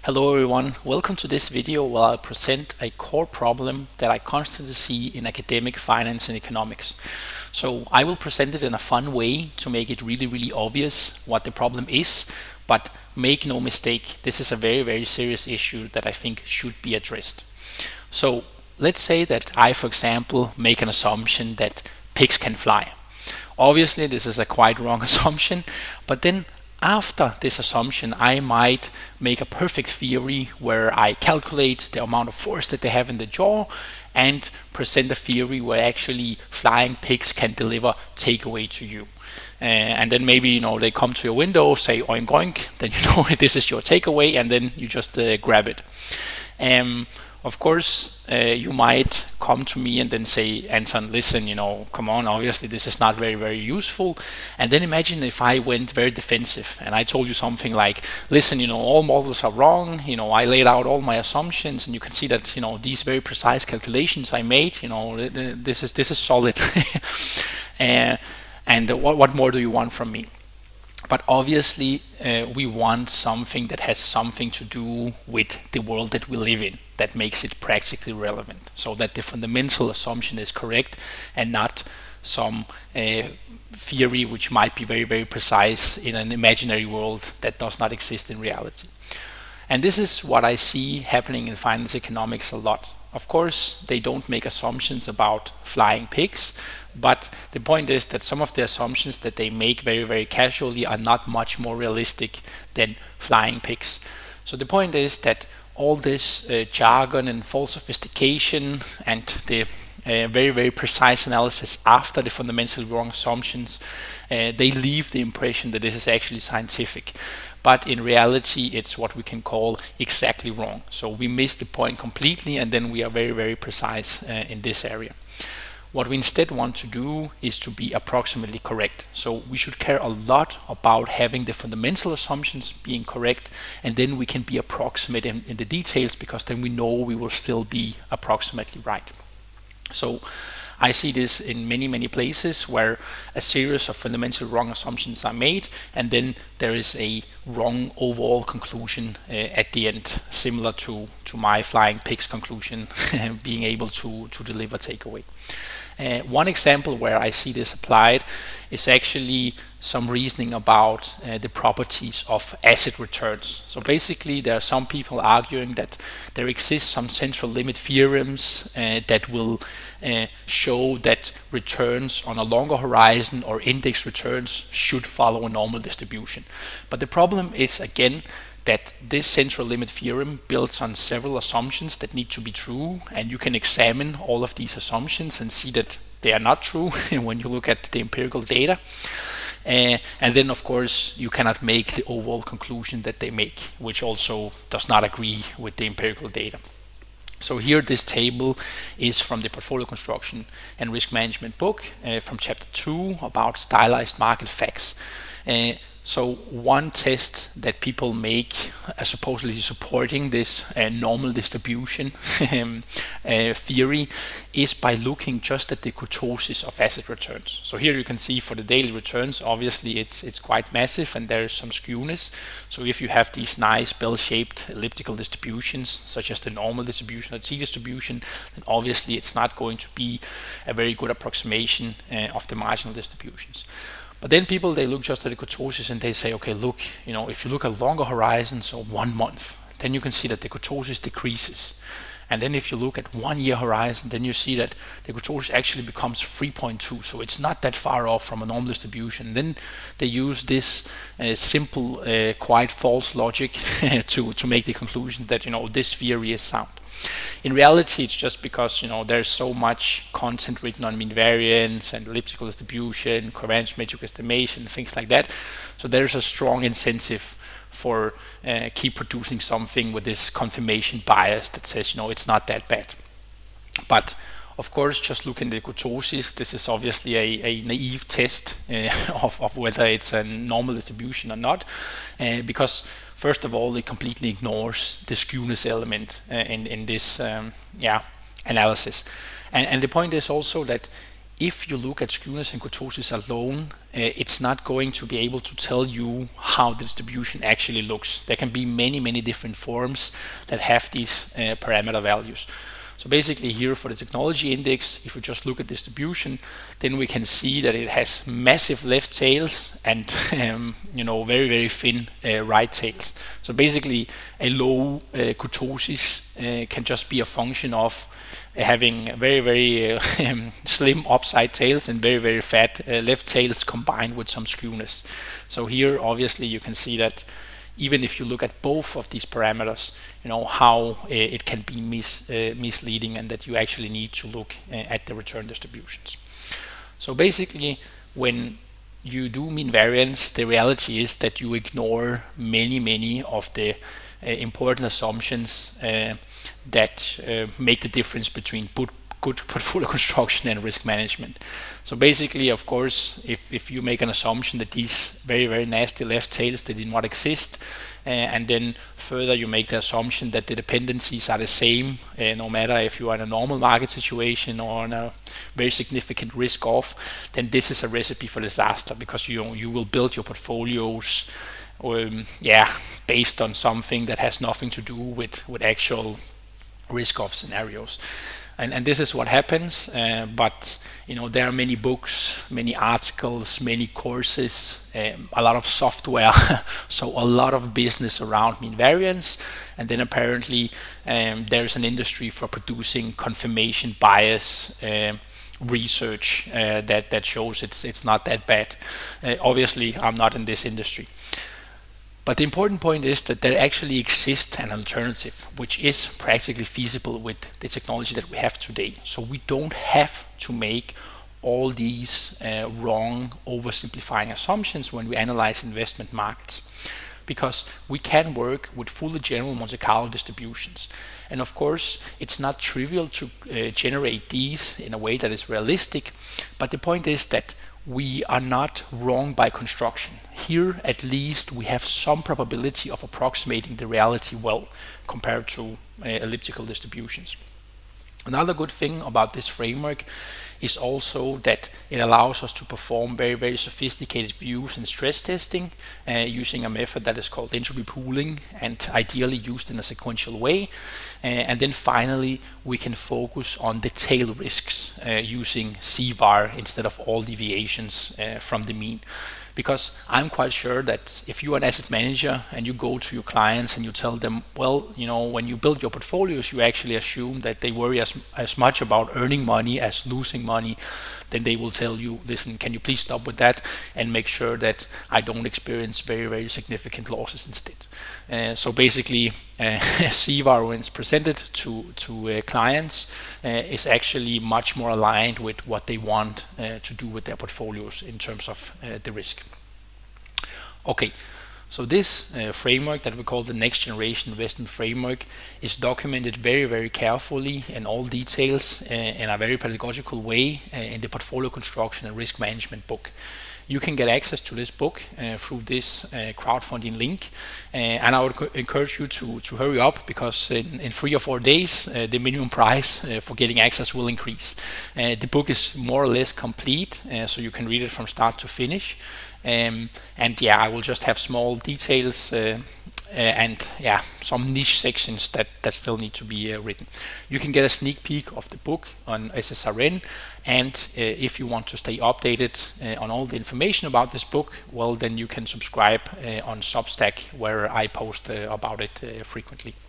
Hello everyone, welcome to this video where I'll present a core problem that I constantly see in academic finance and economics. So I will present it in a fun way to make it really obvious what the problem is, but make no mistake, this is a very serious issue that I think should be addressed. So let's say that I, for example, make an assumption that pigs can fly. Obviously, this is a quite wrong assumption, but then after this assumption, I might make a perfect theory where I calculate the amount of force that they have in the jaw and present a theory where actually flying pigs can deliver takeaway to you. And then maybe they come to your window, say oink oink, then this is your takeaway, and then you just grab it. Of course, you might come to me and then say, Anton, listen, come on, obviously this is not very useful. And then imagine if I went very defensive and I told you something like, listen, all models are wrong. I laid out all my assumptions, and you can see that, these very precise calculations I made, this is solid. And what more do you want from me? But obviously, we want something that has something to do with the world that we live in, that makes it practically relevant, so that the fundamental assumption is correct and not some theory which might be very precise in an imaginary world that does not exist in reality. And this is what I see happening in finance economics a lot. Of course, they don't make assumptions about flying pigs, but the point is that some of the assumptions that they make very casually are not much more realistic than flying pigs. So the point is that all this jargon and false sophistication and the very precise analysis after the fundamentally wrong assumptions, they leave the impression that this is actually scientific. But in reality, it's what we can call exactly wrong. So we miss the point completely, and then we are very precise in this area. What we instead want to do is to be approximately correct. So we should care a lot about having the fundamental assumptions being correct, and then we can be approximate in the details, because then we know we will still be approximately right. So I see this in many places where a series of fundamentally wrong assumptions are made, and then there is a wrong overall conclusion at the end, similar to my flying pigs conclusion, being able to deliver takeaway. One example where I see this applied is actually some reasoning about the properties of asset returns. So basically, there are some people arguing that there exists some central limit theorems that will show that returns on a longer horizon or index returns should follow a normal distribution. But the problem is, again, that this central limit theorem builds on several assumptions that need to be true, and you can examine all of these assumptions and see that they are not true when you look at the empirical data. And then, of course, you cannot make the overall conclusion that they make, which also does not agree with the empirical data. So here, this table is from the Portfolio Construction and Risk Management book from chapter 2 about stylized market facts. So one test that people make supposedly supporting this normal distribution theory is by looking just at the kurtosis of asset returns. So here you can see for the daily returns, obviously it's quite massive and there is some skewness. So if you have these nice bell-shaped elliptical distributions, such as the normal distribution or t-distribution, then obviously it's not going to be a very good approximation of the marginal distributions. But then people, they look just at the kurtosis and they say, okay, look, if you look at longer horizons, so 1 month, then you can see that the kurtosis decreases. And then if you look at 1 year horizon, then you see that the kurtosis actually becomes 3.2. So it's not that far off from a normal distribution. And then they use this simple, quite false logic to make the conclusion that, this theory is sound. In reality, it's just because there's so much content written on mean variance and elliptical distribution, covariance metric estimation, things like that. So there's a strong incentive for keep producing something with this confirmation bias that says it's not that bad. But of course, just looking at the kurtosis, this is obviously a naive test of whether it's a normal distribution or not, because first of all, it completely ignores the skewness element in this analysis. And the point is also that if you look at skewness and kurtosis alone, it's not going to be able to tell you how the distribution actually looks. There can be many different forms that have these parameter values. So basically here for the technology index, if we just look at distribution, then we can see that it has massive left tails and very thin right tails. So basically a low kurtosis can just be a function of having very slim upside tails and very fat left tails combined with some skewness. So here obviously you can see that even if you look at both of these parameters, how it can be misleading, and that you actually need to look at the return distributions. So basically, when you do mean variance, the reality is that you ignore many of the important assumptions that make the difference between good portfolio construction and risk management. So basically, of course, if you make an assumption that these very nasty left tails, they did not exist, and then further you make the assumption that the dependencies are the same no matter if you are in a normal market situation or in a very significant risk off, then this is a recipe for disaster, because you will build your portfolios based on something that has nothing to do with actual risk off scenarios. And this is what happens, but there are many books, many articles, many courses, a lot of software, so a lot of business around mean variance. And then apparently there's an industry for producing confirmation bias research that shows it's not that bad. Obviously, I'm not in this industry. But the important point is that there actually exists an alternative which is practically feasible with the technology that we have today. So we don't have to make all these wrong, oversimplifying assumptions when we analyze investment markets, because we can work with fully general Monte Carlo distributions. And of course, it's not trivial to generate these in a way that is realistic, but the point is that we are not wrong by construction. Here, at least, we have some probability of approximating the reality well compared to elliptical distributions. Another good thing about this framework is also that it allows us to perform very sophisticated views and stress testing using a method that is called entropy pooling, and ideally used in a sequential way. And then finally, we can focus on the tail risks using CVaR instead of all deviations from the mean. Because I'm quite sure that if you are an asset manager and you go to your clients and you tell them, well, when you build your portfolios, you actually assume that they worry as much about earning money as losing money, then they will tell you, listen, can you please stop with that and make sure that I don't experience very significant losses instead. So basically, CVaR, when it's presented to clients, is actually much more aligned with what they want to do with their portfolios in terms of the risk. Okay, so this framework that we call the next generation investment framework is documented very carefully in all details in a very pedagogical way in the portfolio construction and risk management book. You can get access to this book through this crowdfunding link, and I would encourage you to hurry up, because in 3 or 4 days the minimum price for getting access will increase. The book is more or less complete, so you can read it from start to finish. And I will just have small details and some niche sections that still need to be written. You can get a sneak peek of the book on SSRN, and if you want to stay updated on all the information about this book, well, then you can subscribe on Substack, where I post about it frequently.